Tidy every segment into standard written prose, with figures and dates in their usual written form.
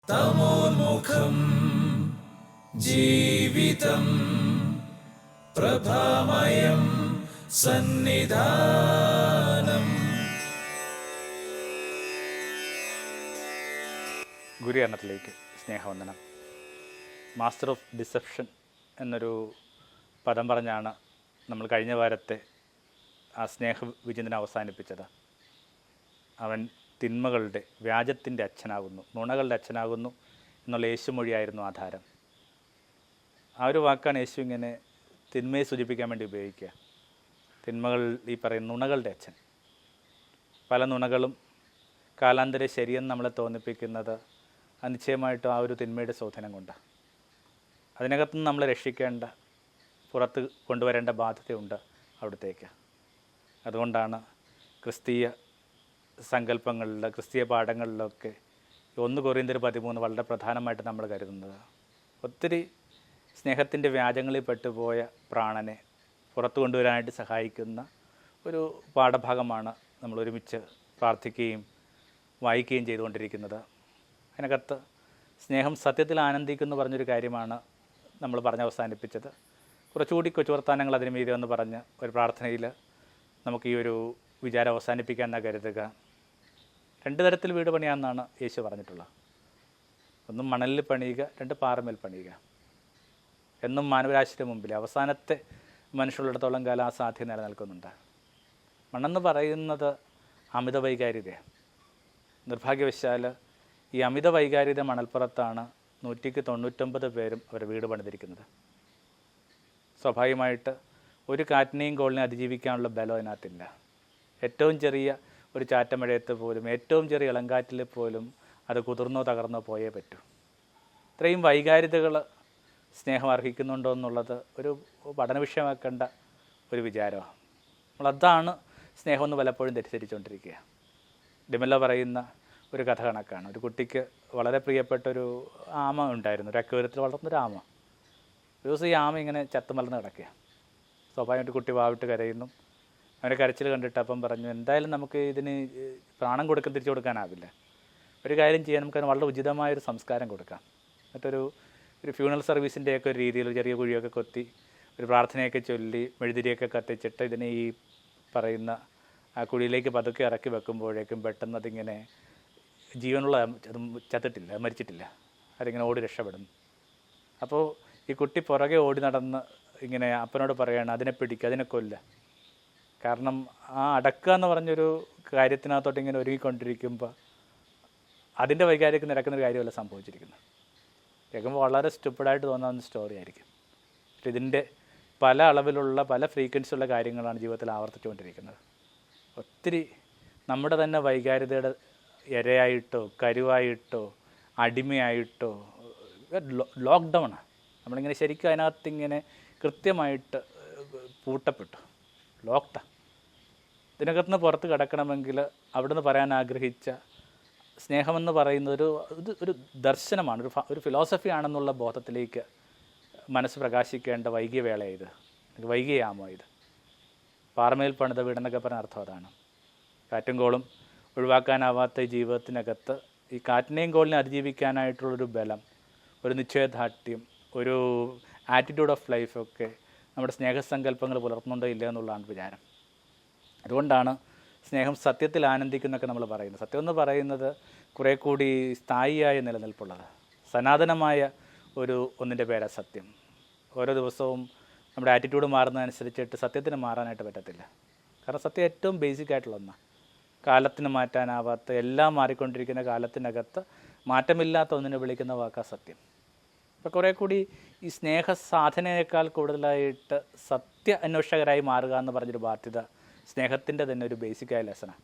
തമോന്മുഖം ജീവിതം പ്രഭാമയം സന്നിധാനം. ഗുരുകരണത്തിലേക്ക് സ്നേഹവന്ദനം. Master of deception എന്നൊരു പദം പറഞ്ഞാണ് നമ്മൾ കഴിഞ്ഞ വാരത്തെ ആ സ്നേഹവിചിന്തനം അവസാനിപ്പിച്ചത്. അവൻ തിന്മകളുടെ, വ്യാജത്തിൻ്റെ അച്ഛനാകുന്നു, നുണകളുടെ അച്ഛനാകുന്നു എന്നുള്ള യേശുമൊഴിയായിരുന്നു ആധാരം. ആ ഒരു വാക്കാണ് യേശു ഇങ്ങനെ തിന്മയെ സൂചിപ്പിക്കാൻ വേണ്ടി ഉപയോഗിക്കുക. തിന്മകൾ, ഈ പറയുന്ന നുണകളുടെ അച്ഛൻ. പല നുണകളും കാലാന്തരെ ശരിയെന്ന് നമ്മളെ തോന്നിപ്പിക്കുന്നത് നിശ്ചയമായിട്ടും ആ ഒരു തിന്മയുടെ സ്വാധീനം കൊണ്ട്. അതിനകത്തുനിന്ന് നമ്മളെ രക്ഷിക്കേണ്ട, പുറത്ത് കൊണ്ടുവരേണ്ട ബാധ്യതയുണ്ട് അവിടത്തേക്ക്. അതുകൊണ്ടാണ് ക്രിസ്തീയ സങ്കല്പങ്ങളിൽ, ക്രിസ്തീയ പാഠങ്ങളിലൊക്കെ 1 കൊരിന്ത്യർ 13 വളരെ പ്രധാനമായിട്ട് നമ്മൾ കരുതുന്നത്. ഒത്തിരി സ്നേഹത്തിൻ്റെ വ്യാജങ്ങളിൽ പെട്ടുപോയ പ്രാണനെ പുറത്തു കൊണ്ടുവരാനായിട്ട് സഹായിക്കുന്ന ഒരു പാഠഭാഗമാണ് നമ്മൾ ഒരുമിച്ച് പ്രാർത്ഥിക്കുകയും വായിക്കുകയും ചെയ്തുകൊണ്ടിരിക്കുന്നത്. അതിനകത്ത് സ്നേഹം സത്യത്തിൽ ആനന്ദിക്കുമെന്ന് പറഞ്ഞൊരു കാര്യമാണ് നമ്മൾ പറഞ്ഞ് അവസാനിപ്പിച്ചത്. കുറച്ചുകൂടി കൊച്ചുവർത്താനങ്ങൾ അതിന് മീതെ എന്ന് പറഞ്ഞ് ഒരു പ്രാർത്ഥനയിൽ നമുക്ക് ഈ ഒരു വിചാരം അവസാനിപ്പിക്കാമെന്നാണ് കരുതുക. 2 തരത്തിൽ വീട് പണിയാമെന്നാണ് യേശു പറഞ്ഞിട്ടുള്ളത്. 1 മണലിൽ പണിയുക, 2 പാറമേൽ പണിയുക. എന്നും മാനവരാശിയുടെ മുമ്പിൽ അവസാനത്തെ മനുഷ്യരുള്ളിടത്തോളം കാലം ആ സാധ്യത നിലനിൽക്കുന്നുണ്ട്. മണ്ണെന്ന് പറയുന്നത് അമിത വൈകാരികതയാണ്. നിർഭാഗ്യവശാൽ ഈ അമിത വൈകാരികത മണൽപ്പുറത്താണ് 199 പേരും അവരുടെ വീട് പണിതിരിക്കുന്നത്. സ്വാഭാവികമായിട്ട് ഒരു കാറ്റിനെയും കോളിനെയും അതിജീവിക്കാനുള്ള ബലം അതിനകത്തില്ല. ഏറ്റവും ചെറിയ ഒരു ചാറ്റമഴയത്ത് പോലും, ഏറ്റവും ചെറിയ ഇളങ്കാറ്റിൽ പോലും അത് കുതിർന്നോ തകർന്നോ പോയേ പറ്റൂ. ഇത്രയും വൈകാരികതകൾ സ്നേഹം അർഹിക്കുന്നുണ്ടോ എന്നുള്ളത് ഒരു പഠന വിഷയമാക്കേണ്ട ഒരു വിചാരമാണ്. നമ്മളതാണ് സ്നേഹമെന്ന് പലപ്പോഴും തെറ്റിദ്ധരിച്ചുകൊണ്ടിരിക്കുക. ഡിമെല്ല പറയുന്ന ഒരു കഥ കണക്കാണ്. ഒരു കുട്ടിക്ക് വളരെ പ്രിയപ്പെട്ടൊരു ആമ ഉണ്ടായിരുന്നു. ഒരു അക്വേറിയത്തിൽ വളർന്നൊരു ആമ. ഒരു ദിവസം ഈ ആമ ഇങ്ങനെ ചത്തുമലർന്ന് കിടക്കുക. സ്വാഭാവികമായിട്ട് കുട്ടി വാവിട്ട് കരയുന്നു. അവൻ്റെ കരച്ചിൽ കണ്ടിട്ട് അപ്പം പറഞ്ഞു, എന്തായാലും നമുക്ക് ഇതിന് പ്രാണം തിരിച്ചു കൊടുക്കാനാവില്ല. ഒരു കാര്യം ചെയ്യാൻ നമുക്കതിന് വളരെ ഉചിതമായൊരു സംസ്കാരം കൊടുക്കാം. എന്നിട്ടൊരു ഫ്യൂണറൽ സർവീസിൻ്റെയൊക്കെ ഒരു രീതിയിൽ ചെറിയ കുഴിയൊക്കെ കൊത്തി ഒരു പ്രാർത്ഥനയൊക്കെ ചൊല്ലി മെഴുതിരിയൊക്കെ കത്തിച്ചിട്ട് ഇതിനെ ഈ പറയുന്ന ആ കുഴിയിലേക്ക് പതുക്കെ ഇറക്കി വെക്കുമ്പോഴേക്കും പെട്ടെന്ന് അതിങ്ങനെ ജീവനുള്ള, അത് ചത്തിട്ടില്ല, മരിച്ചിട്ടില്ല, അതിങ്ങനെ ഓടി രക്ഷപ്പെടുന്നു. അപ്പോൾ ഈ കുട്ടി പുറകെ ഓടി നടന്ന് ഇങ്ങനെ അപ്പനോട് പറയുകയാണ്, അതിനെ പിടിക്കുക, അതിനെ കൊല്ല. കാരണം ആ അടക്കുക എന്ന് പറഞ്ഞൊരു കാര്യത്തിനകത്തോട്ട് ഇങ്ങനെ ഒരുങ്ങിക്കൊണ്ടിരിക്കുമ്പോൾ അതിൻ്റെ വൈകാരിക നിരക്കുന്നൊരു കാര്യമല്ല സംഭവിച്ചിരിക്കുന്നത്. കേൾക്കുമ്പോൾ വളരെ സ്റ്റുപ്പിഡായിട്ട് തോന്നാവുന്ന സ്റ്റോറി ആയിരിക്കും. പക്ഷെ ഇതിൻ്റെ പല അളവിലുള്ള, പല ഫ്രീക്വൻസിയുള്ള കാര്യങ്ങളാണ് ജീവിതത്തിൽ ആവർത്തിച്ചുകൊണ്ടിരിക്കുന്നത്. ഒത്തിരി നമ്മുടെ തന്നെ വൈകാരികതയുടെ ഇരയായിട്ടോ കരുവായിട്ടോ അടിമയായിട്ടോ ലോക്ക്ഡൗണാണ്. നമ്മളിങ്ങനെ ശരിക്കും അതിനകത്തിങ്ങനെ കൃത്യമായിട്ട് പൂട്ടപ്പെട്ടു, ലോക്ക്ഡൗൺ. ഇതിനകത്തുനിന്ന് പുറത്ത് കിടക്കണമെങ്കിൽ അവിടുന്ന് പറയാൻ ആഗ്രഹിച്ച സ്നേഹമെന്ന് പറയുന്നത് ഒരു ദർശനമാണ്, ഒരു ഫിലോസഫി ആണെന്നുള്ള ബോധത്തിലേക്ക് മനസ്സ് പ്രകാശിക്കേണ്ട വൈകിയ വേളയത്, വൈകിയാമോ ഇത്. പാറമേൽ പണിത വീടെന്നൊക്കെ പറഞ്ഞ അർത്ഥം അതാണ്. കാറ്റും കോളും ഒഴിവാക്കാനാവാത്ത ഈ ജീവിതത്തിനകത്ത് ഈ കാറ്റിനെയും കോളിനെ അതിജീവിക്കാനായിട്ടുള്ളൊരു ബലം, ഒരു നിശ്ചയദാർഢ്യം, ഒരു ആറ്റിറ്റ്യൂഡ് ഓഫ് ലൈഫൊക്കെ നമ്മുടെ സ്നേഹസങ്കല്പങ്ങൾ പുലർത്തുന്നുണ്ടോ ഇല്ല എന്നുള്ളതാണ് വിചാരം. അതുകൊണ്ടാണ് സ്നേഹം സത്യത്തിൽ ആനന്ദിക്കുന്നൊക്കെ നമ്മൾ പറയുന്നത്. സത്യം എന്ന് പറയുന്നത് കുറേ കൂടി സ്ഥായിയായ നിലനിൽപ്പുള്ളത്, സനാതനമായ ഒന്നിൻ്റെ പേരാ സത്യം. ഓരോ ദിവസവും നമ്മുടെ ആറ്റിറ്റ്യൂഡ് മാറുന്നതനുസരിച്ചിട്ട് സത്യത്തിന് മാറാനായിട്ട് പറ്റത്തില്ല. കാരണം സത്യം ഏറ്റവും ബേസിക് ആയിട്ടുള്ള ഒന്നാണ്. കാലത്തിന് മാറ്റാനാവാത്ത, എല്ലാം മാറിക്കൊണ്ടിരിക്കുന്ന കാലത്തിനകത്ത് മാറ്റമില്ലാത്ത ഒന്നിനെ വിളിക്കുന്ന വാക്കാ സത്യം. അപ്പോൾ കുറേ കൂടി ഈ സ്നേഹ സാധനയേക്കാൾ കൂടുതലായിട്ട് സത്യ അന്വേഷകരായി മാറുക എന്ന് പറഞ്ഞൊരു ബാധ്യത സ്നേഹത്തിൻ്റെ തന്നെ ഒരു ബേസിക്കായ ലെസനാണ്.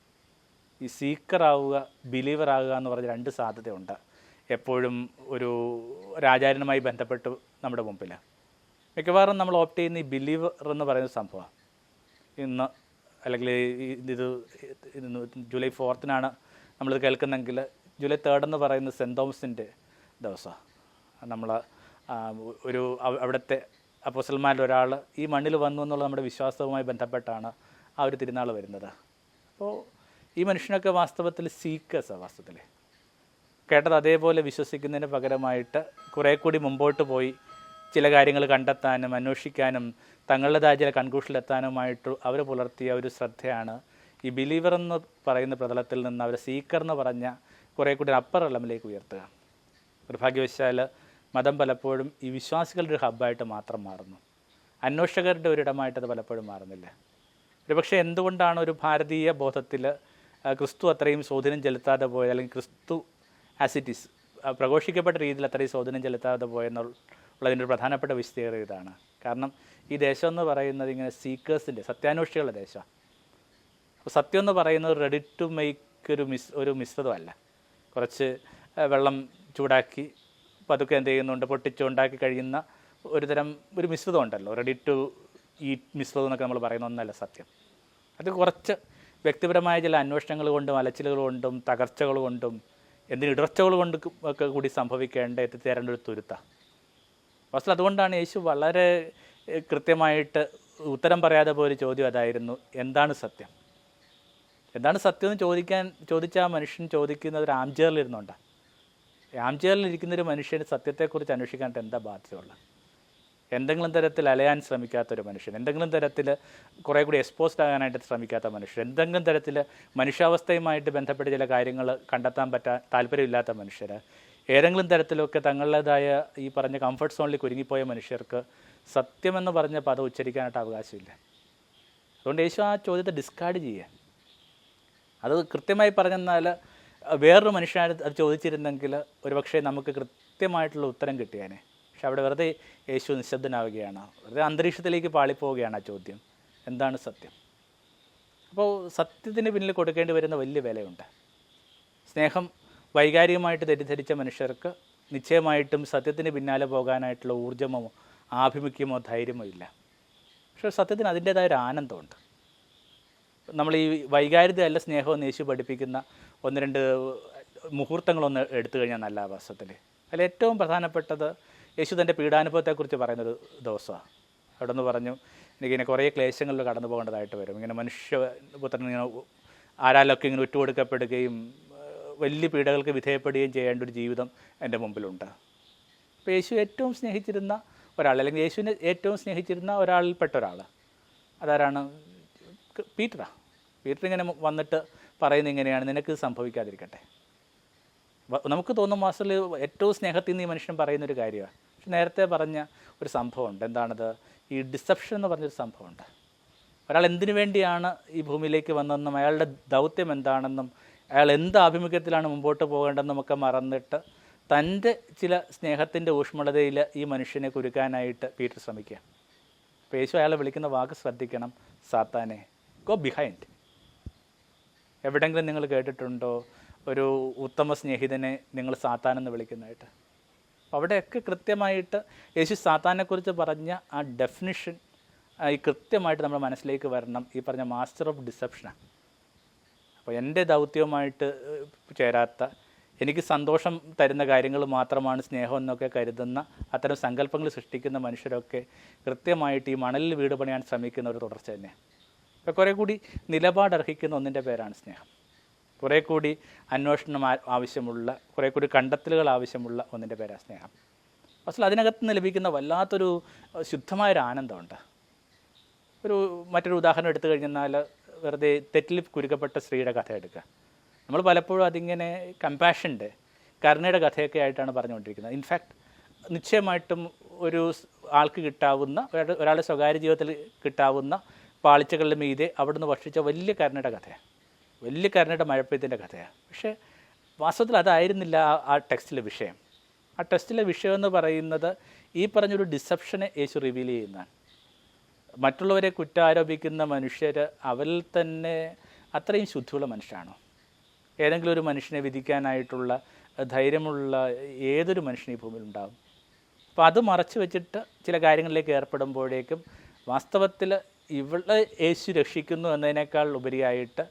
ഈ സീക്കറാവുക, ബിലീവറാവുക എന്ന് പറഞ്ഞ 2 സാധ്യതയുണ്ട് എപ്പോഴും ഒരു ആചാര്യനുമായി ബന്ധപ്പെട്ട് നമ്മുടെ മുമ്പിൽ. മിക്കവാറും നമ്മൾ ഓപ്റ്റ് ചെയ്യുന്ന ഈ ബിലീവർ എന്ന് പറയുന്ന സംഭവമാണ്. ഇന്ന് അല്ലെങ്കിൽ ഇത് ജൂലൈ 4 നമ്മളിത് കേൾക്കുന്നെങ്കിൽ ജൂലൈ 3 എന്ന് പറയുന്നത് സെൻറ്റ് തോമസിൻ്റെ ദിവസമാണ്. നമ്മൾ അവിടുത്തെ അപ്പോസ്തലന്മാരിൽ ഒരാൾ ഈ മണ്ണിൽ വന്നു എന്നുള്ള നമ്മുടെ വിശ്വാസവുമായി ബന്ധപ്പെട്ടാണ് ആ ഒരു തിരുനാൾ വരുന്നത്. അപ്പോൾ ഈ മനുഷ്യനൊക്കെ വാസ്തവത്തിൽ സീക്കേഴ്സാണ്. വാസ്തവത്തിൽ കേട്ടത് അതേപോലെ വിശ്വസിക്കുന്നതിന് പകരമായിട്ട് കുറേ കൂടി മുമ്പോട്ട് പോയി ചില കാര്യങ്ങൾ കണ്ടെത്താനും അന്വേഷിക്കാനും തങ്ങളുടേതായ ചില കൺക്ലൂഷനിലെത്താനുമായിട്ട് അവർ പുലർത്തിയ ഒരു ശ്രദ്ധയാണ് ഈ ബിലീവർ എന്ന് പറയുന്ന പ്രതലത്തിൽ നിന്ന് അവർ സീക്കർ എന്ന് പറഞ്ഞ കുറേ കൂടി അപ്പർ എലമിലേക്ക് ഉയർത്തുക. നിർഭാഗ്യവശാൽ മതം പലപ്പോഴും ഈ വിശ്വാസികളുടെ ഒരു ഹബ്ബായിട്ട് മാത്രം മാറുന്നു, അന്വേഷകരുടെ ഒരിടമായിട്ടത് പലപ്പോഴും മാറുന്നില്ല. ഒരുപക്ഷെ എന്തുകൊണ്ടാണ് ഒരു ഭാരതീയ ബോധത്തിൽ ക്രിസ്തു അത്രയും സ്വാധീനം ചെലുത്താതെ പോയത്, അല്ലെങ്കിൽ ക്രിസ്തു ആസ് ഇറ്റ് ഈസ് പ്രഘോഷിക്കപ്പെട്ട രീതിയിൽ അത്രയും സ്വാധീനം ചെലുത്താതെ പോയെന്നുള്ളതിൻ്റെ ഒരു പ്രധാനപ്പെട്ട വിശദീകരണം ഇതാണ്. കാരണം ഈ ദേശം എന്ന് പറയുന്നത് ഇങ്ങനെ സീക്കേഴ്സിൻ്റെ, സത്യാന്വേഷികളുടെ ദേശമാണ്. അപ്പോൾ സത്യം എന്ന് പറയുന്നത് റെഡി ടു മേക്ക് ഒരു മിശ്രിതമല്ല. കുറച്ച് വെള്ളം ചൂടാക്കി പതുക്കെ എന്ത് ചെയ്യുന്നുണ്ട്, പൊട്ടിച്ചുണ്ടാക്കി കഴിയുന്ന ഒരു മിശ്രിതം ഉണ്ടല്ലോ, റെഡി ടു ഈറ്റ് മിശ്രിതം എന്നൊക്കെ നമ്മൾ പറയുന്ന ഒന്നല്ല സത്യം. അത് കുറച്ച് വ്യക്തിപരമായ ചില അന്വേഷണങ്ങൾ കൊണ്ടും അലച്ചിലുകൾ കൊണ്ടും തകർച്ചകൾ കൊണ്ടും ഇടർച്ചകൾ കൊണ്ട് ഒക്കെ കൂടി എത്തിച്ചേരേണ്ട ഒരു തുരുത്താണ്. വസ്തു അതുകൊണ്ടാണ് യേശു വളരെ കൃത്യമായിട്ട് ഉത്തരം പറയാതെ പോയൊരു ചോദ്യം അതായിരുന്നു, എന്താണ് സത്യം? എന്താണ് സത്യം എന്ന് ചോദിച്ചാൽ ആ മനുഷ്യൻ ചോദിക്കുന്നത് ഒരു ആംചെയറിലിരുന്നുണ്ടാണ്. ആംചെയറിലിരിക്കുന്നൊരു മനുഷ്യന് സത്യത്തെക്കുറിച്ച് അന്വേഷിക്കാനായിട്ട് എന്താ ബാധ്യതയുള്ളത്? എന്തെങ്കിലും തരത്തിൽ അലയാൻ ശ്രമിക്കാത്തൊരു മനുഷ്യൻ, എന്തെങ്കിലും തരത്തിൽ കുറേ കൂടി എക്സ്പോസ്ഡ് ആകാനായിട്ട് ശ്രമിക്കാത്ത മനുഷ്യർ, എന്തെങ്കിലും തരത്തിൽ മനുഷ്യാവസ്ഥയുമായിട്ട് ബന്ധപ്പെട്ട് ചില കാര്യങ്ങൾ കണ്ടെത്താൻ താല്പര്യമില്ലാത്ത മനുഷ്യർ, ഏതെങ്കിലും തരത്തിലൊക്കെ തങ്ങളുടേതായ ഈ പറഞ്ഞ കംഫർട്ട് സോണിൽ കുരുങ്ങിപ്പോയ മനുഷ്യർക്ക് സത്യമെന്ന് പറഞ്ഞ പദം ഉച്ചരിക്കാനായിട്ട് അവകാശമില്ല. അതുകൊണ്ട് യേശു ആ ചോദ്യത്തെ ഡിസ്കാർഡ് ചെയ്യുക. അത് കൃത്യമായി പറഞ്ഞെന്നാൽ വേറൊരു മനുഷ്യനാണ് അത് ചോദിച്ചിരുന്നെങ്കിൽ ഒരുപക്ഷെ നമുക്ക് കൃത്യമായിട്ടുള്ള ഉത്തരം കിട്ടിയേനെ. പക്ഷെ അവിടെ വെറുതെ യേശു നിശബ്ദനാവുകയാണ്, വെറുതെ അന്തരീക്ഷത്തിലേക്ക് പാളിപ്പോവുകയാണ് ആ ചോദ്യം, എന്താണ് സത്യം? അപ്പോൾ സത്യത്തിന് പിന്നിൽ കൊടുക്കേണ്ടി വരുന്ന വലിയ വിലയുണ്ട്. സ്നേഹം വൈകാരികമായിട്ട് തെറ്റിദ്ധരിച്ച മനുഷ്യർക്ക് നിശ്ചയമായിട്ടും സത്യത്തിന് പിന്നാലെ പോകാനായിട്ടുള്ള ഊർജ്ജമോ ആഭിമുഖ്യമോ ധൈര്യമോ ഇല്ല. പക്ഷേ സത്യത്തിന് അതിൻ്റേതായ ഒരു ആനന്ദമുണ്ട്. നമ്മൾ ഈ വൈകാരികതയല്ല സ്നേഹമെന്ന് യേശു പഠിപ്പിക്കുന്ന ഒന്ന് രണ്ട് മുഹൂർത്തങ്ങളൊന്ന് എടുത്തു കഴിഞ്ഞാൽ നല്ല വാസ്തവത്തിൽ അതിൽ ഏറ്റവും പ്രധാനപ്പെട്ടത് യേശു തൻ്റെ പീഡാനുഭവത്തെക്കുറിച്ച് പറയുന്നൊരു ദിവസമാണ്. അവിടെ നിന്ന് പറഞ്ഞു, എനിക്കിങ്ങനെ കുറേ ക്ലേശങ്ങളിൽ കടന്നു പോകേണ്ടതായിട്ട് വരും, ഇങ്ങനെ മനുഷ്യപുത്രൻ ഇങ്ങനെ ആരാലൊക്കെ ഇങ്ങനെ വിട്ടുകൊടുക്കപ്പെടുകയും വലിയ പീഡകൾക്ക് വിധേയപ്പെടുകയും ചെയ്യേണ്ട ഒരു ജീവിതം എൻ്റെ മുമ്പിലുണ്ട്. അപ്പോൾ യേശു ഏറ്റവും സ്നേഹിച്ചിരുന്ന ഒരാൾ, അല്ലെങ്കിൽ യേശുവിനെ ഏറ്റവും സ്നേഹിച്ചിരുന്ന ഒരാളിൽപ്പെട്ട ഒരാൾ അതാരാണ്? പീറ്ററാണ്. പീറ്റർ ഇങ്ങനെ വന്നിട്ട് പറയുന്നത് ഇങ്ങനെയാണ്, നിനക്ക് സംഭവിക്കാതിരിക്കട്ടെ. നമുക്ക് തോന്നും മാസ്റ്ററിൽ ഏറ്റവും സ്നേഹത്തിൽ നിന്ന് ഈ മനുഷ്യൻ പറയുന്നൊരു കാര്യമാണ്. പക്ഷെ നേരത്തെ പറഞ്ഞ ഒരു സംഭവമുണ്ട്. എന്താണത്? ഈ ഡിസെപ്ഷൻ എന്ന് പറഞ്ഞൊരു സംഭവമുണ്ട്. ഒരാൾ എന്തിനു വേണ്ടിയാണ് ഈ ഭൂമിയിലേക്ക് വന്നതെന്നും അയാളുടെ ദൗത്യം എന്താണെന്നും അയാൾ എന്ത് ആഭിമുഖ്യത്തിലാണ് മുമ്പോട്ട് പോകേണ്ടതെന്നും ഒക്കെ മറന്നിട്ട് തൻ്റെ ചില സ്നേഹത്തിൻ്റെ ഊഷ്മളതയിൽ ഈ മനുഷ്യനെ കുരുക്കാനായിട്ട് പീറ്റർ ശ്രമിക്കുക. അപ്പോൾ യേശു അയാളെ വിളിക്കുന്ന വാക്ക് ശ്രദ്ധിക്കണം, സാത്താനെ ഗോ ബിഹൈൻഡ്. എവിടെയെങ്കിലും നിങ്ങൾ കേട്ടിട്ടുണ്ടോ ഒരു ഉത്തമ സ്നേഹിതനെ നിങ്ങൾ സാത്താനെന്ന് വിളിക്കുന്നതായിട്ട്? അവിടെയൊക്കെ കൃത്യമായിട്ട് യേശു സാത്താനെക്കുറിച്ച് പറഞ്ഞ ആ ഡെഫിനിഷൻ ഈ കൃത്യമായിട്ട് നമ്മുടെ മനസ്സിലേക്ക് വരണം. ഈ പറഞ്ഞ മാസ്റ്റർ ഓഫ് ഡിസെപ്ഷനാണ്. അപ്പോൾ എൻ്റെ ദൗത്യവുമായിട്ട് ചേരാത്ത, എനിക്ക് സന്തോഷം തരുന്ന കാര്യങ്ങൾ മാത്രമാണ് സ്നേഹം എന്നൊക്കെ കരുതുന്ന അത്തരം സങ്കല്പങ്ങൾ സൃഷ്ടിക്കുന്ന മനുഷ്യരൊക്കെ കൃത്യമായിട്ട് ഈ മണലിൽ വീട് പണിയാൻ ശ്രമിക്കുന്ന ഒരു തുടർച്ച തന്നെ. അപ്പോൾ കുറേ കൂടി നിലപാടർഹിക്കുന്ന ഒന്നിൻ്റെ പേരാണ് സ്നേഹം. കുറേ കൂടി അന്വേഷണം ആവശ്യമുള്ള, കുറേ കൂടി കണ്ടെത്തലുകൾ ആവശ്യമുള്ള ഒന്നിൻ്റെ പേരാണ് സ്നേഹം. പക്ഷേ അതിനകത്ത് നിന്ന് ലഭിക്കുന്ന വല്ലാത്തൊരു ശുദ്ധമായൊരു ആനന്ദമുണ്ട്. മറ്റൊരു ഉദാഹരണം എടുത്തു കഴിഞ്ഞാൽ വെറുതെ തെറ്റിൽ കുരുക്കപ്പെട്ട സ്ത്രീയുടെ കഥ എടുക്കുക. നമ്മൾ പലപ്പോഴും അതിങ്ങനെ കമ്പാഷൻ്റെ, കരുണയുടെ കഥയൊക്കെ ആയിട്ടാണ് പറഞ്ഞുകൊണ്ടിരിക്കുന്നത്. ഇൻഫാക്ട് നിശ്ചയമായിട്ടും ഒരു ആൾക്ക് കിട്ടാവുന്ന, ഒരാളുടെ സ്വകാര്യ ജീവിതത്തിൽ കിട്ടാവുന്ന പാളിച്ചകളുടെ മീതെ അവിടുന്ന് ഭക്ഷിച്ച വലിയ കരുണയുടെ കഥയാണ്, വലിയ കരുണയുടെ മഴപ്പെയ്ത്തിൻ്റെ കഥയാണ്. പക്ഷേ വാസ്തവത്തിൽ അതായിരുന്നില്ല ആ ടെക്സ്റ്റിലെ വിഷയം. ആ ടെക്സ്റ്റിലെ വിഷയം എന്ന് പറയുന്നത് ഈ പറഞ്ഞൊരു ഡിസെപ്ഷനെ യേശു റിവീൽ ചെയ്യുന്നതാണ്. മറ്റുള്ളവരെ കുറ്റാരോപിക്കുന്ന മനുഷ്യർ അവരിൽ തന്നെ അത്രയും ശുദ്ധിയുള്ള മനുഷ്യരാണോ? ഏതെങ്കിലും ഒരു മനുഷ്യനെ വിധിക്കാനായിട്ടുള്ള ധൈര്യമുള്ള ഏതൊരു മനുഷ്യനും ഈ ഭൂമിയിൽ ഉണ്ടാകും. അപ്പോൾ അത് മറച്ചു വെച്ചിട്ട് ചില കാര്യങ്ങളിലേക്ക് ഏർപ്പെടുമ്പോഴേക്കും വാസ്തവത്തിൽ ഇവളെ യേശു രക്ഷിക്കുന്നു എന്നതിനേക്കാൾ ഉപരിയായിട്ട്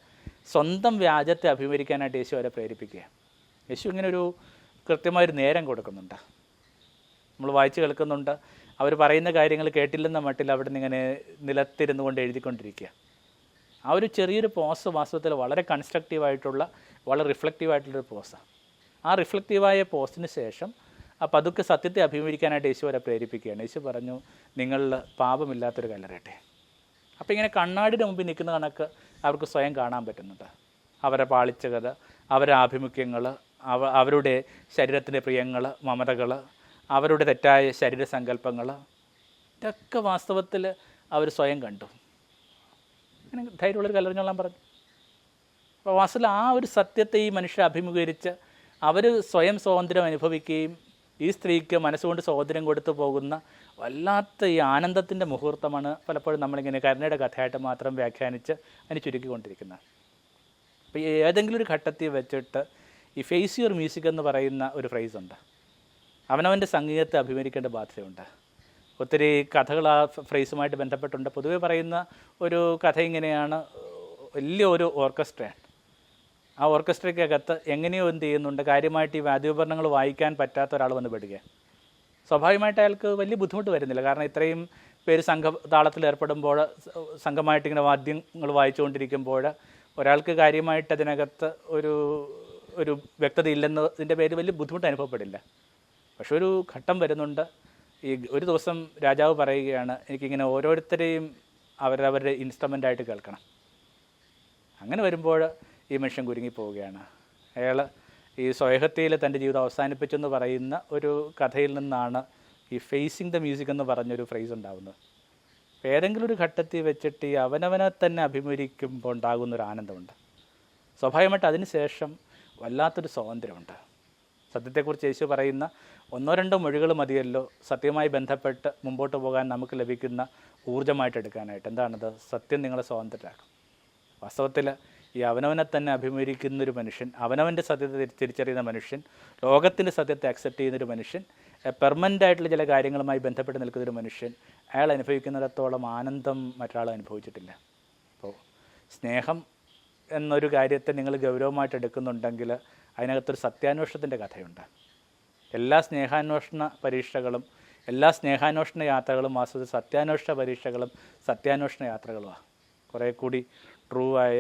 സ്വന്തം വ്യാജത്തെ അഭിമുഖീകരിക്കാനായിട്ട് യേശു അവരെ പ്രേരിപ്പിക്കുക. യേശു ഇങ്ങനൊരു കൃത്യമായൊരു നേരം കൊടുക്കുന്നുണ്ട്. നമ്മൾ വായിച്ച് കേൾക്കുന്നുണ്ട്. അവർ പറയുന്ന കാര്യങ്ങൾ കേട്ടില്ലെന്ന മട്ടിൽ അവിടെ നിന്ന് ഇങ്ങനെ നിലത്തിരുന്നു കൊണ്ട് എഴുതിക്കൊണ്ടിരിക്കുക. ആ ഒരു ചെറിയൊരു പോസ് വാസ്തവത്തിൽ വളരെ കൺസ്ട്രക്റ്റീവായിട്ടുള്ള, വളരെ റിഫ്ലക്റ്റീവായിട്ടുള്ളൊരു പോസാണ്. ആ റിഫ്ലക്റ്റീവായ പോസ്റ്റിന് ശേഷം പതുക്കെ സത്യത്തെ അഭിമുഖീകരിക്കാനായിട്ട് യേശു അവരെ പ്രേരിപ്പിക്കുകയാണ്. യേശു പറഞ്ഞു, നിങ്ങളിൽ പാപമില്ലാത്തൊരു കല്ലറയട്ടെ. അപ്പോൾ ഇങ്ങനെ കണ്ണാടിയുടെ മുമ്പിൽ നിൽക്കുന്ന കണക്ക് അവർക്ക് സ്വയം കാണാൻ പറ്റുന്നുണ്ട്. അവരെ പാളിച്ചകത, അവരുടെ ആഭിമുഖ്യങ്ങൾ, അവരുടെ ശരീരത്തിൻ്റെ പ്രിയങ്ങൾ, മമതകൾ, അവരുടെ തെറ്റായ ശരീരസങ്കല്പങ്ങൾ, ഇതൊക്കെ വാസ്തവത്തിൽ അവർ സ്വയം കണ്ടു. അങ്ങനെ ധൈര്യമുള്ളൊരു കല്ലെറിഞ്ഞോളാൻ പറഞ്ഞു. അപ്പോൾ വാസ്തവത്തിൽ ആ ഒരു സത്യത്തെ ഈ മനുഷ്യർ അഭിമുഖീകരിച്ച് അവർ സ്വയം സ്വാതന്ത്ര്യം അനുഭവിക്കുകയും ഈ സ്ത്രീക്ക് മനസ്സുകൊണ്ട് സ്വാതന്ത്ര്യം കൊടുത്തു പോകുന്ന വല്ലാത്ത ഈ ആനന്ദത്തിൻ്റെ മുഹൂർത്തമാണ് പലപ്പോഴും നമ്മളിങ്ങനെ കരുണയുടെ കഥയായിട്ട് മാത്രം വ്യാഖ്യാനിച്ച് അതിന് ചുരുക്കിക്കൊണ്ടിരിക്കുന്നത്. അപ്പോൾ ഏതെങ്കിലും ഒരു ഘട്ടത്തിൽ വെച്ചിട്ട് ഈ ഫേസ് യുവർ മ്യൂസിക് എന്ന് പറയുന്ന ഒരു ഫ്രേസുണ്ട്. അവനവൻ്റെ സംഗീതത്തെ അഭിമുഖീകരിക്കേണ്ട ബാധ്യതയുണ്ട്. ഒത്തിരി കഥകൾ ആ ഫ്രേസുമായിട്ട് ബന്ധപ്പെട്ടുണ്ട്. പൊതുവെ പറയുന്ന ഒരു കഥ ഇങ്ങനെയാണ്, വലിയ ഒരു ഓർക്കസ്ട്രയാണ്. ആ ഓർക്കസ്ട്രയ്ക്കകത്ത് എങ്ങനെയോ എന്ത് ചെയ്യുന്നുണ്ട്, കാര്യമായിട്ട് ഈ വാദ്യോപകരണങ്ങൾ വായിക്കാൻ പറ്റാത്ത ഒരാൾ വന്ന് പെടുക. സ്വാഭാവികമായിട്ട് അയാൾക്ക് വലിയ ബുദ്ധിമുട്ട് വരുന്നില്ല. കാരണം ഇത്രയും പേര് താളത്തിൽ ഏർപ്പെടുമ്പോൾ, സംഘമായിട്ട് ഇങ്ങനെ വാദ്യങ്ങൾ വായിച്ചുകൊണ്ടിരിക്കുമ്പോൾ ഒരാൾക്ക് കാര്യമായിട്ട് അതിനകത്ത് ഒരു വ്യക്തത ഇല്ലെന്നതിൻ്റെ പേര് വലിയ ബുദ്ധിമുട്ട് അനുഭവപ്പെടില്ല. പക്ഷെ ഒരു ഘട്ടം വരുന്നുണ്ട്. ഈ ഒരു ദിവസം രാജാവ് പറയുകയാണ്, എനിക്കിങ്ങനെ ഓരോരുത്തരെയും അവരവരുടെ ഇൻസ്ട്രുമെൻ്റായിട്ട് കേൾക്കണം. അങ്ങനെ വരുമ്പോൾ ഈ മനുഷ്യൻ കുരുങ്ങിപ്പോവുകയാണ്. അയാൾ ഈ സ്വയഹത്യയിൽ തൻ്റെ ജീവിതം അവസാനിപ്പിച്ചെന്ന് പറയുന്ന ഒരു കഥയിൽ നിന്നാണ് ഈ ഫേസിങ് ദ മ്യൂസിക് എന്ന് പറഞ്ഞൊരു ഫ്രേസ് ഉണ്ടാകുന്നത്. ഏതെങ്കിലും ഒരു ഘട്ടത്തിൽ വെച്ചിട്ട് ഈ അവനവനെ തന്നെ അഭിമുഖീകരിക്കുമ്പോൾ ഉണ്ടാകുന്നൊരു ആനന്ദമുണ്ട്. സ്വാഭാവികമായിട്ട് അതിന് ശേഷം വല്ലാത്തൊരു സ്വാതന്ത്ര്യമുണ്ട്. സത്യത്തെക്കുറിച്ച് യേശു പറയുന്ന 1-2 മൊഴികൾ മതിയല്ലോ സത്യവുമായി ബന്ധപ്പെട്ട് മുമ്പോട്ട് പോകാൻ നമുക്ക് ലഭിക്കുന്ന ഊർജ്ജമായിട്ട് എടുക്കാനായിട്ട്. എന്താണത്? സത്യം നിങ്ങളെ സ്വാതന്ത്ര്യമാക്കും. വാസ്തവത്തിൽ ഈ അവനവനെ തന്നെ അഭിമുഖീകരിക്കുന്നൊരു മനുഷ്യൻ, അവനവൻ്റെ സത്യത്തെ തിരിച്ചറിയുന്ന മനുഷ്യൻ, ലോകത്തിൻ്റെ സത്യത്തെ അക്സെപ്റ്റ് ചെയ്യുന്നൊരു മനുഷ്യൻ, പെർമനൻ്റ് ആയിട്ടുള്ള ചില കാര്യങ്ങളുമായി ബന്ധപ്പെട്ട് നിൽക്കുന്നൊരു മനുഷ്യൻ, അയാൾ അനുഭവിക്കുന്നിടത്തോളം ആനന്ദം മറ്റൊരാൾ അനുഭവിച്ചിട്ടില്ല. അപ്പോൾ സ്നേഹം എന്നൊരു കാര്യത്തെ നിങ്ങൾ ഗൗരവമായിട്ട് എടുക്കുന്നുണ്ടെങ്കിൽ അതിനകത്തൊരു സത്യാന്വേഷണത്തിൻ്റെ കഥയുണ്ട്. എല്ലാ സ്നേഹാന്വേഷണ പരീക്ഷകളും, എല്ലാ സ്നേഹാന്വേഷണ യാത്രകളും വാസ്തവത്തിൽ സത്യാന്വേഷണ പരീക്ഷകളും സത്യാന്വേഷണ യാത്രകളുമാണ്. കുറേ കൂടി ട്രൂ ആയ,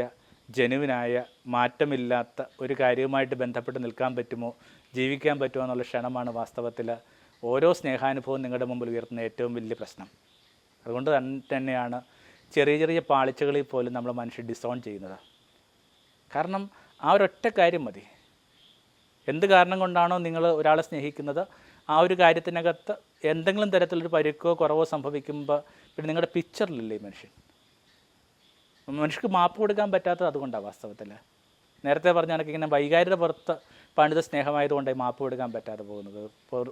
ജെനുവിനായ, മാറ്റമില്ലാത്ത ഒരു കാര്യവുമായിട്ട് ബന്ധപ്പെട്ട് നിൽക്കാൻ പറ്റുമോ, ജീവിക്കാൻ പറ്റുമോ എന്നുള്ള ക്ഷണമാണ് വാസ്തവത്തിൽ ഓരോ സ്നേഹാനുഭവവും നിങ്ങളുടെ മുമ്പിൽ ഉയർത്തുന്ന ഏറ്റവും വലിയ പ്രശ്നം. അതുകൊണ്ട് തന്നെയാണ് ചെറിയ ചെറിയ പാളിച്ചകളിൽ പോലും നമ്മൾ മനുഷ്യർ ഡിസോൺ ചെയ്യുന്നത്. കാരണം ആ ഒരൊറ്റ കാര്യം മതി. എന്ത് കാരണം കൊണ്ടാണോ നിങ്ങൾ ഒരാളെ സ്നേഹിക്കുന്നത്, ആ ഒരു കാര്യത്തിനകത്ത് എന്തെങ്കിലും തരത്തിലൊരു പരിക്കോ കുറവോ സംഭവിക്കുമ്പോൾ പിന്നെ നിങ്ങളുടെ പിക്ചറിലില്ലേ മനുഷ്യർക്ക് മാപ്പ് കൊടുക്കാൻ പറ്റാത്തത് അതുകൊണ്ടാണ് വാസ്തവത്തിൽ. നേരത്തെ പറഞ്ഞ കണക്ക് ഇങ്ങനെ വൈകാരിക പുറത്ത് പണിത സ്നേഹമായതുകൊണ്ടായി മാപ്പ് കൊടുക്കാൻ പറ്റാതെ പോകുന്നത്.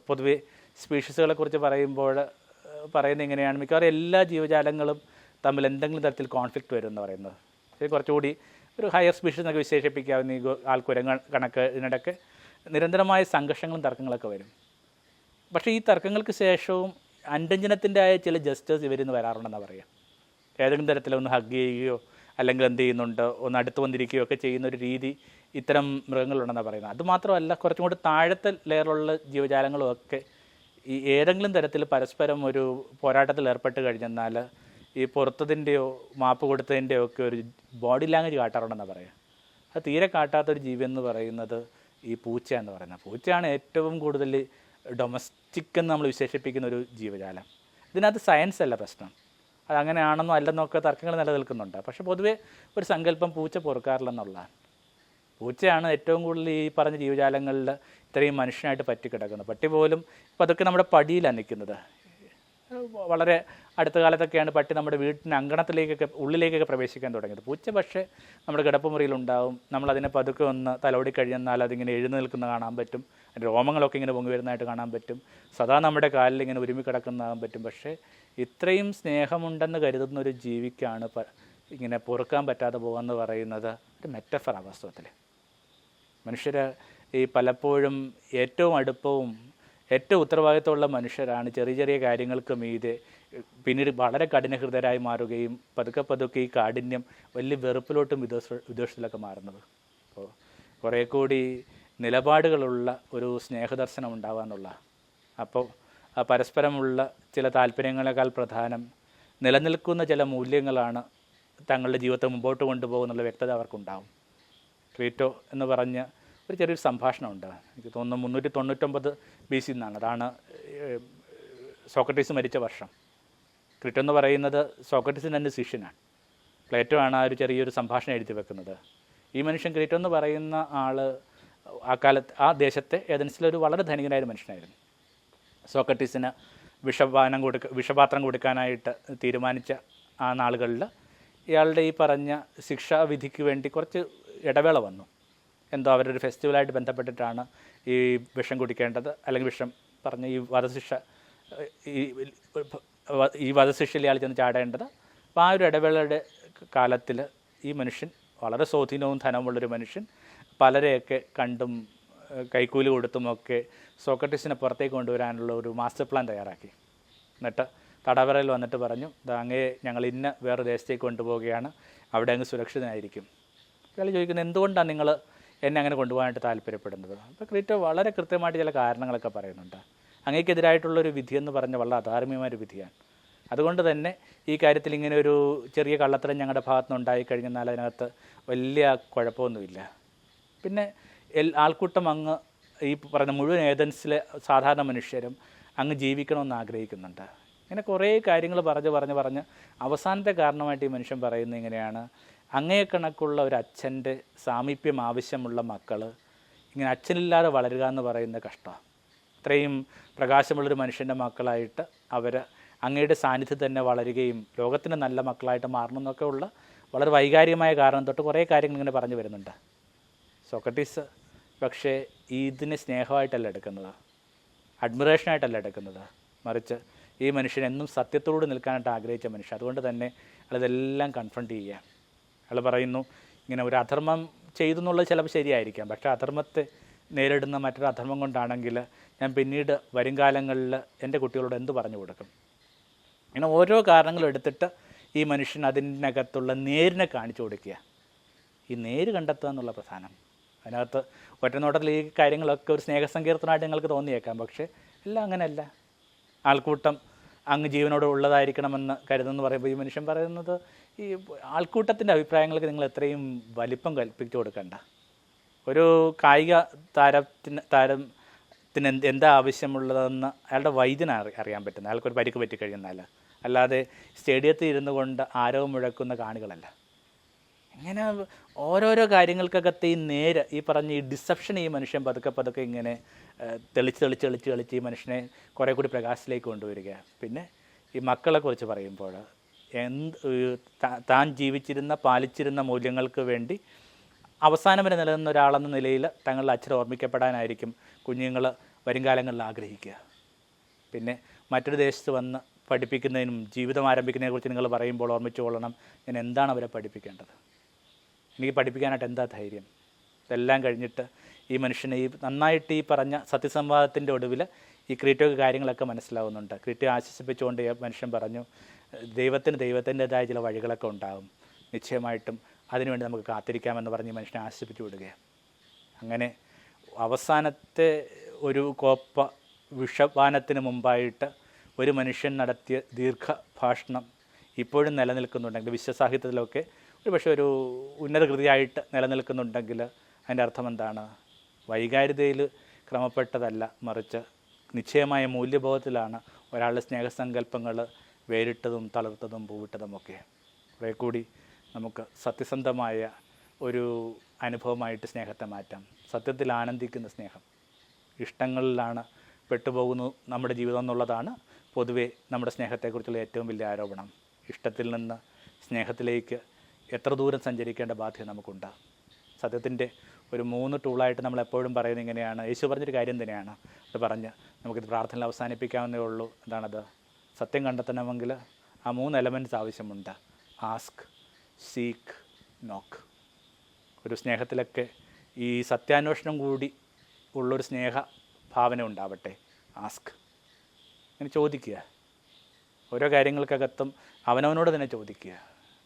പൊതുവെ സ്പീഷീസുകളെക്കുറിച്ച് പറയുന്നത് ഇങ്ങനെയാണ്, മിക്കവാറും എല്ലാ ജീവജാലങ്ങളും തമ്മിൽ എന്തെങ്കിലും തരത്തിൽ കോൺഫ്ലിക്റ്റ് വരും എന്ന് പറയുന്നത്. ഇത് കുറച്ചുകൂടി ഒരു ഹയർ സ്പീഷീസ് എന്നൊക്കെ വിശേഷിപ്പിക്കാവുന്ന ഈ ആൾക്കുരങ്ങ കണക്ക് ഇതിനിടയ്ക്ക് നിരന്തരമായ സംഘർഷങ്ങളും തർക്കങ്ങളൊക്കെ വരും. പക്ഷേ ഈ തർക്കങ്ങൾക്ക് ശേഷവും അൻഡഞ്ജനത്തിൻ്റെ ആയ ചില ജസ്റ്റേഴ്സ് ഇവരിന്ന് വരാറുണ്ടെന്നാണ് പറയുക. ഏതെങ്കിലും തരത്തിലൊന്ന് ഹഗ് ചെയ്യുകയോ അല്ലെങ്കിൽ എന്ത് ചെയ്യുന്നുണ്ട് ഒന്ന് അടുത്ത് വന്നിരിക്കുകയോ ഒക്കെ ചെയ്യുന്ന ഒരു രീതി ഇത്തരം മൃഗങ്ങളുണ്ടെന്നാണ് പറയുന്നത്. അതുമാത്രമല്ല, കുറച്ചും കൂടി താഴത്തെ ലെയറുള്ള ജീവജാലങ്ങളും ഒക്കെ ഈ ഏതെങ്കിലും തരത്തിൽ പരസ്പരം ഒരു പോരാട്ടത്തിൽ ഏർപ്പെട്ട് കഴിഞ്ഞെന്നാൽ ഈ പുറത്തതിൻ്റെയോ മാപ്പ് കൊടുത്തതിൻ്റെയോ ഒക്കെ ഒരു ബോഡി ലാംഗ്വേജ് കാട്ടാറുണ്ടെന്നാണ് പറയുക. അത് തീരെ കാട്ടാത്തൊരു ജീവി എന്ന് പറയുന്നത് ഈ പൂച്ച എന്ന് പറയുന്നത്. പൂച്ചയാണ് ഏറ്റവും കൂടുതൽ ഡൊമസ്റ്റിക് എന്ന് നമ്മൾ വിശേഷിപ്പിക്കുന്ന ഒരു ജീവജാലം. ഇതിനകത്ത് സയൻസ് അല്ല പ്രശ്നം, അതങ്ങനെയാണെന്നോ അല്ലെന്നൊക്കെ തർക്കങ്ങൾ നിലനിൽക്കുന്നുണ്ട്. പക്ഷേ പൊതുവേ ഒരു സങ്കല്പം പൂച്ച പൊറുക്കാറില്ലെന്നുള്ളതാണ്. പൂച്ചയാണ് ഏറ്റവും കൂടുതൽ ഈ പറഞ്ഞ ജീവജാലങ്ങളിൽ ഇത്രയും മനുഷ്യനായിട്ട് പറ്റിക്കിടക്കുന്നത്. പട്ടി പോലും ഇപ്പം അതൊക്കെ നമ്മുടെ പടിയിലാണ് നിൽക്കുന്നത്. വളരെ അടുത്ത കാലത്തൊക്കെയാണ് പട്ടി നമ്മുടെ വീട്ടിന് അങ്കണത്തിലേക്കൊക്കെ ഉള്ളിലേക്കൊക്കെ പ്രവേശിക്കാൻ തുടങ്ങിയത്. പൂച്ച പക്ഷേ നമ്മുടെ കിടപ്പുമുറിയിലുണ്ടാവും. നമ്മളതിനെ പതുക്കെ ഒന്ന് തലോടി കഴിഞ്ഞെന്നാൽ അതിങ്ങനെ എഴുന്നേൽക്കുന്ന കാണാൻ പറ്റും, അതിൻ്റെ രോമങ്ങളൊക്കെ ഇങ്ങനെ പൊങ്ങി വരുന്നതായിട്ട് കാണാൻ പറ്റും, സദാ നമ്മുടെ കാലിൽ ഇങ്ങനെ ഒരുമി കിടക്കുന്നതാകാൻ പറ്റും. പക്ഷേ ഇത്രയും സ്നേഹമുണ്ടെന്ന് കരുതുന്ന ഒരു ജീവിക്കാണ് ഇങ്ങനെ പൊറുക്കാൻ പറ്റാതെ പോകുമെന്ന് പറയുന്നത് ഒരു മെറ്റഫറാണ് വാസ്തവത്തിൽ. മനുഷ്യർ ഈ പലപ്പോഴും ഏറ്റവും അടുപ്പവും ഏറ്റവും ഉത്തരവാദിത്തമുള്ള മനുഷ്യരാണ് ചെറിയ ചെറിയ കാര്യങ്ങൾക്ക് മീതെ പിന്നീട് വളരെ കഠിനഹൃദയരായി മാറുകയും പതുക്കെ പതുക്കെ ഈ കാഠിന്യം വലിയ വെറുപ്പിലോട്ടും വിദ്വേഷത്തിലൊക്കെ മാറുന്നത്. അപ്പോൾ കുറേ കൂടി നിലപാടുകളുള്ള ഒരു സ്നേഹദർശനം ഉണ്ടാകാനുള്ള, അപ്പോൾ പരസ്പരമുള്ള ചില താല്പര്യങ്ങളെക്കാൾ പ്രധാനം നിലനിൽക്കുന്ന ചില മൂല്യങ്ങളാണ് തങ്ങളുടെ ജീവിതത്തെ മുമ്പോട്ട് കൊണ്ടുപോകുന്നുള്ള വ്യക്തത അവർക്കുണ്ടാകും. ക്രീറ്റോ എന്ന് പറഞ്ഞ് ഒരു ചെറിയൊരു സംഭാഷണമുണ്ട്. എനിക്ക് തോന്നുന്നു 399 BC എന്നാണ്. അതാണ് സോക്രട്ടീസ് മരിച്ച വർഷം. ക്രിറ്റോ എന്ന് പറയുന്നത് സോക്രട്ടീസിൻ്റെ തന്നെ ശിഷ്യനാണ്. പ്ലേറ്റോ ആണ് ആ ഒരു ചെറിയൊരു സംഭാഷണം എഴുതി വെക്കുന്നത്. ഈ മനുഷ്യൻ ക്രിറ്റോ എന്ന് പറയുന്ന ആൾ ആ ദേശത്തെ ഏതൻസിലൊരു വളരെ ധനികനായ ഒരു മനുഷ്യനായിരുന്നു. സോക്രട്ടീസിന് വിഷപാത്രം കൊടുക്കാനായിട്ട് തീരുമാനിച്ച ആ നാളുകളിൽ ഇയാളുടെ ഈ പറഞ്ഞ ശിക്ഷാവിധിക്ക് വേണ്ടി കുറച്ച് ഇടവേള വന്നു. എന്തോ അവരൊരു ഫെസ്റ്റിവലായിട്ട് ബന്ധപ്പെട്ടിട്ടാണ് ഈ വിഷം കുടിക്കേണ്ടത്, അല്ലെങ്കിൽ വിഷം പറഞ്ഞ ഈ വധശിക്ഷയിൽ ഇയാൾ ചെന്ന് ചാടേണ്ടത്. അപ്പോൾ ആ ഒരു ഇടവേളയുടെ കാലത്തിൽ ഈ മനുഷ്യൻ, വളരെ സ്വാധീനവും ധനവുമുള്ളൊരു മനുഷ്യൻ, പലരെയൊക്കെ കണ്ടും കൈക്കൂലി കൊടുത്തുമൊക്കെ സോക്രട്ടീസിനെ പുറത്തേക്ക് കൊണ്ടുവരാനുള്ള ഒരു മാസ്റ്റർ പ്ലാൻ തയ്യാറാക്കി. എന്നിട്ട് തടവറയിൽ വന്നിട്ട് പറഞ്ഞു, അങ്ങയെ ഞങ്ങൾ വേറെ ദേശത്തേക്ക് കൊണ്ടുപോവുകയാണ്, അവിടെ അങ്ങ് സുരക്ഷിതനായിരിക്കും. അയാൾ ചോദിക്കുന്നത്, എന്തുകൊണ്ടാണ് നിങ്ങൾ എന്നെ അങ്ങനെ കൊണ്ടുപോകാനായിട്ട് താല്പര്യപ്പെടുന്നത്? അപ്പോൾ ക്രിറ്റോ വളരെ കൃത്യമായിട്ട് ചില കാരണങ്ങളൊക്കെ പറയുന്നുണ്ട്. അങ്ങേക്കെതിരായിട്ടുള്ളൊരു വിധിയെന്ന് പറഞ്ഞാൽ വളരെ അധാർമ്മികമായൊരു വിധിയാണ്. അതുകൊണ്ട് തന്നെ ഈ കാര്യത്തിൽ ഇങ്ങനെ ഒരു ചെറിയ കള്ളത്തരം ഞങ്ങളുടെ ഭാഗത്ത് നിന്ന് ഉണ്ടായിക്കഴിഞ്ഞാൽ അതിനകത്ത് വലിയ കുഴപ്പമൊന്നുമില്ല. പിന്നെ ആൾക്കൂട്ടം അങ്ങ് ഈ പറയുന്ന മുഴുവൻ ഏതൻസിലെ സാധാരണ മനുഷ്യരും അങ്ങ് ജീവിക്കണമെന്ന് ആഗ്രഹിക്കുന്നുണ്ട്. ഇങ്ങനെ കുറേ കാര്യങ്ങൾ പറഞ്ഞ് അവസാനത്തെ കാരണമായിട്ട് ഈ മനുഷ്യൻ പറയുന്നത് ഇങ്ങനെയാണ്, അങ്ങേ കണക്കുള്ള ഒരു അച്ഛൻ്റെ സാമീപ്യം ആവശ്യമുള്ള മക്കൾ ഇങ്ങനെ അച്ഛനില്ലാതെ വളരുക എന്ന് പറയുന്ന കഷ്ടമാണ്. ഇത്രയും പ്രകാശമുള്ളൊരു മനുഷ്യൻ്റെ മക്കളായിട്ട് അവർ അങ്ങയുടെ സാന്നിധ്യം തന്നെ വളരുകയും ലോകത്തിന് നല്ല മക്കളായിട്ട് മാറണമെന്നൊക്കെ ഉള്ള വളരെ വൈകാരികമായ കാരണം തൊട്ട് കുറേ കാര്യങ്ങൾ ഇങ്ങനെ പറഞ്ഞു വരുന്നുണ്ട്. സോക്രട്ടീസ് പക്ഷേ ഇതിനെ സ്നേഹമായിട്ടല്ല എടുക്കുന്നത്, അഡ്മിറേഷനായിട്ടല്ല എടുക്കുന്നത്, മറിച്ച് ഈ മനുഷ്യൻ എന്നും സത്യത്തോട് നിൽക്കാനായിട്ട് ആഗ്രഹിച്ച മനുഷ്യൻ. അതുകൊണ്ട് തന്നെ അയാളിതെല്ലാം കൺഫ്രണ്ട് ചെയ്യുക. അയാൾ പറയുന്നു, ഇങ്ങനെ ഒരു അധർമ്മം ചെയ്തു എന്നുള്ളത് ചിലപ്പോൾ ശരിയായിരിക്കാം, പക്ഷേ അധർമ്മത്തെ നേരിടുന്ന മറ്റൊരു അധർമ്മം കൊണ്ടാണെങ്കിൽ ഞാൻ പിന്നീട് വരും കാലങ്ങളിൽ എൻ്റെ കുട്ടികളോട് എന്ത് പറഞ്ഞു കൊടുക്കും? ഇങ്ങനെ ഓരോ കാരണങ്ങളും എടുത്തിട്ട് ഈ മനുഷ്യൻ അതിനകത്തുള്ള നേരിനെ കാണിച്ചു കൊടുക്കുക. ഈ നേര് കണ്ടെത്തുക എന്നുള്ള പ്രധാനം. അതിനകത്ത് ഒറ്റനോട്ടത്തിൽ ഈ കാര്യങ്ങളൊക്കെ ഒരു സ്നേഹസങ്കീർത്തനമായിട്ട് നിങ്ങൾക്ക് തോന്നിയേക്കാം, പക്ഷേ എല്ലാം അങ്ങനെയല്ല. ആൾക്കൂട്ടം അങ്ങ് ജീവനോട് ഉള്ളതായിരിക്കണമെന്ന് കരുതെന്ന് പറയുമ്പോൾ ഈ മനുഷ്യൻ പറയുന്നത്, ഈ ആൾക്കൂട്ടത്തിൻ്റെ അഭിപ്രായങ്ങൾക്ക് നിങ്ങൾ എത്രയും വലിപ്പം കൽപ്പിച്ചു കൊടുക്കണ്ട. ഒരു കായിക താരത്തിന് എന്താ ആവശ്യമുള്ളതെന്ന് അയാളുടെ വൈദ്യന് അറിയാൻ പറ്റുന്നത്, അയാൾക്കൊരു പരിക്ക് പറ്റിക്കഴിയുന്നാൽ, അല്ലാതെ സ്റ്റേഡിയത്തിൽ ഇരുന്നു കൊണ്ട് ആരവം മുഴക്കുന്ന കാണികളല്ല. ഇങ്ങനെ ഓരോരോ കാര്യങ്ങൾക്കകത്ത് ഈ നേര്, ഈ പറഞ്ഞ ഈ ഡിസെപ്ഷൻ ഈ മനുഷ്യൻ പതുക്കെ ഇങ്ങനെ തെളിച്ച് ഈ മനുഷ്യനെ കുറേ കൂടി പ്രകാശത്തിലേക്ക് കൊണ്ടുവരിക. പിന്നെ ഈ മക്കളെക്കുറിച്ച് പറയുമ്പോൾ താൻ പാലിച്ചിരുന്ന മൂല്യങ്ങൾക്ക് വേണ്ടി അവസാനം വരെ നിലനിന്ന ഒരാളെന്ന നിലയിൽ തങ്ങളുടെ അച്ഛനെ ഓർമ്മിക്കപ്പെടാനായിരിക്കും കുഞ്ഞുങ്ങൾ വരും കാലങ്ങളിൽ ആഗ്രഹിക്കുക. പിന്നെ മറ്റൊരു ദേശത്ത് വന്ന് പഠിപ്പിക്കുന്നതിനും ജീവിതം ആരംഭിക്കുന്നതിനെക്കുറിച്ച് നിങ്ങൾ പറയുമ്പോൾ ഓർമ്മിച്ചു കൊള്ളണം, ഞാൻ എന്താണ് അവരെ പഠിപ്പിക്കേണ്ടത്, എനിക്ക് പഠിപ്പിക്കാനായിട്ട് എന്താ ധൈര്യം? ഇതെല്ലാം കഴിഞ്ഞിട്ട് ഈ മനുഷ്യനെ നന്നായിട്ട് ഈ പറഞ്ഞ സത്യസംവാദത്തിൻ്റെ ഒടുവിൽ ഈ ക്രിറ്റോയ്ക്ക് കാര്യങ്ങളൊക്കെ മനസ്സിലാവുന്നുണ്ട്. ക്രിറ്റോ ആശ്വസിപ്പിച്ചുകൊണ്ട് മനുഷ്യൻ പറഞ്ഞു, ദൈവത്തിൻ്റെതായ ചില വഴികളൊക്കെ ഉണ്ടാകും, നിശ്ചയമായിട്ടും അതിനുവേണ്ടി നമുക്ക് കാത്തിരിക്കാമെന്ന് പറഞ്ഞ് മനുഷ്യനെ ആശ്വസിപ്പിച്ചു വിടുകയാണ്. അങ്ങനെ അവസാനത്തെ ഒരു കോപ്പ വിഷപാനത്തിന് മുമ്പായിട്ട് ഒരു മനുഷ്യൻ നടത്തിയ ദീർഘഭാഷണം ഇപ്പോഴും നിലനിൽക്കുന്നുണ്ടെങ്കിൽ, വിശ്വസാഹിത്യത്തിലൊക്കെ ഒരു പക്ഷേ ഒരു ഉന്നത കൃതിയായിട്ട് നിലനിൽക്കുന്നുണ്ടെങ്കിൽ അതിൻ്റെ അർത്ഥം എന്താണ്? വൈകാരികതയിൽ ക്രമപ്പെട്ടതല്ല, മറിച്ച് നിശ്ചയമായ മൂല്യബോധത്തിലാണ് ഒരാളുടെ സ്നേഹസങ്കല്പങ്ങൾ വേറിട്ടതും തളർത്തതും പൂവിട്ടതുമൊക്കെ. കുറേ കൂടി നമുക്ക് സത്യസന്ധമായ ഒരു അനുഭവമായിട്ട് സ്നേഹത്തെ മാറ്റാം. സത്യത്തിൽ ആനന്ദിക്കുന്ന സ്നേഹം. ഇഷ്ടങ്ങളിലാണ് പെട്ടുപോകുന്നു നമ്മുടെ ജീവിതം എന്നുള്ളതാണ് പൊതുവെ നമ്മുടെ സ്നേഹത്തെക്കുറിച്ചുള്ള ഏറ്റവും വലിയ ആരോപണം. ഇഷ്ടത്തിൽ നിന്ന് സ്നേഹത്തിലേക്ക് എത്ര ദൂരം സഞ്ചരിക്കേണ്ട ബാധ്യത നമുക്കുണ്ട്. സത്യത്തിൻ്റെ ഒരു 3 ടൂളായിട്ട് നമ്മളെപ്പോഴും പറയുന്നത് ഇങ്ങനെയാണ്. യേശു പറഞ്ഞൊരു കാര്യം തന്നെയാണ്. അത് പറഞ്ഞ് നമുക്കിത് പ്രാർത്ഥനയിൽ അവസാനിപ്പിക്കാവുന്നേ ഉള്ളൂ. എന്താണത്? സത്യം കണ്ടെത്തണമെങ്കിൽ ആ 3 എലമെൻറ്റ്സ് ആവശ്യമുണ്ട്. ആസ്ക്, സീക്ക്, നോക്ക്. ഒരു സ്നേഹത്തിലൊക്കെ ഈ സത്യാന്വേഷണം കൂടി ഉള്ളൊരു സ്നേഹ ഭാവന ഉണ്ടാവട്ടെ. ആസ്ക്, ഇങ്ങനെ ചോദിക്കുക. ഓരോ കാര്യങ്ങൾക്കകത്തും അവനവനോട് തന്നെ ചോദിക്കുക.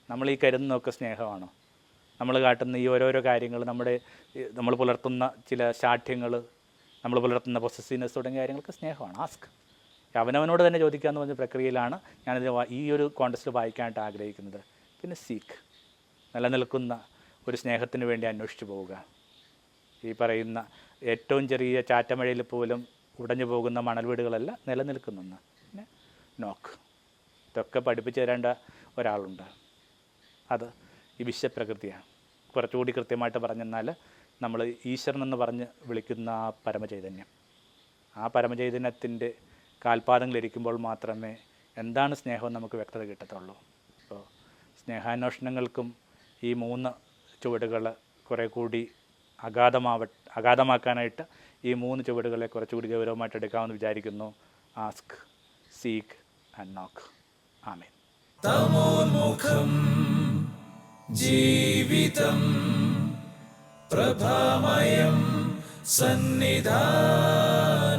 നമ്മൾ ഈ കരുതുന്നതൊക്കെ സ്നേഹമാണോ? നമ്മൾ കാട്ടുന്ന ഈ ഓരോരോ കാര്യങ്ങൾ, നമ്മൾ പുലർത്തുന്ന ചില ശാഠ്യങ്ങൾ, നമ്മൾ പുലർത്തുന്ന പൊസസീവ്നെസ് തുടങ്ങിയ കാര്യങ്ങൾക്ക് സ്നേഹമാണ്. ആസ്ക്, അവനവനോട് തന്നെ ചോദിക്കുക എന്ന് പറഞ്ഞ പ്രക്രിയയിലാണ് ഞാനിത് ഈ ഒരു കോൺടെക്സ്റ്റിൽ വായിക്കാനായിട്ട് ആഗ്രഹിക്കുന്നത്. പിന്നെ സീക്ക്, നിലനിൽക്കുന്ന ഒരു സ്നേഹത്തിന് വേണ്ടി അന്വേഷിച്ച് പോവുക. ഈ പറയുന്ന ഏറ്റവും ചെറിയ ചാറ്റമഴയിൽ പോലും ഉടഞ്ഞു പോകുന്ന മണൽ വീടുകളല്ല നിലനിൽക്കുന്നെന്ന്. പിന്നെ നോക്ക്. ഇതൊക്കെ പഠിപ്പിച്ചു തരേണ്ട ഒരാളുണ്ട്. അത് ഈ വിശ്വപ്രകൃതിയാണ്. കുറച്ചുകൂടി കൃത്യമായിട്ട് പറഞ്ഞെന്നാൽ നമ്മൾ ഈശ്വരൻ എന്ന് പറഞ്ഞ് വിളിക്കുന്ന ആ പരമചൈതന്യം, ആ പരമചൈതന്യത്തിൻ്റെ കാൽപാദങ്ങളിരിക്കുമ്പോൾ മാത്രമേ എന്താണ് സ്നേഹം നമുക്ക് വ്യക്തത കിട്ടത്തുള്ളൂ. അപ്പോൾ സ്നേഹാന്വേഷണങ്ങൾക്കും ഈ 3 ചുവടുകൾ കുറേ കൂടി അഗാധമാക്കാനായിട്ട് ഈ 3 ചുവടുകളെ കുറച്ചുകൂടി ഗൗരവമായിട്ട് എടുക്കാമെന്ന് വിചാരിക്കുന്നു. ആസ്ക്, സീക്ക് ആൻഡ് നോക്ക്. ആമേൻ. തമോന്മുഖം ജീവിതം പ്രഭാമയം സന്നിധാനം.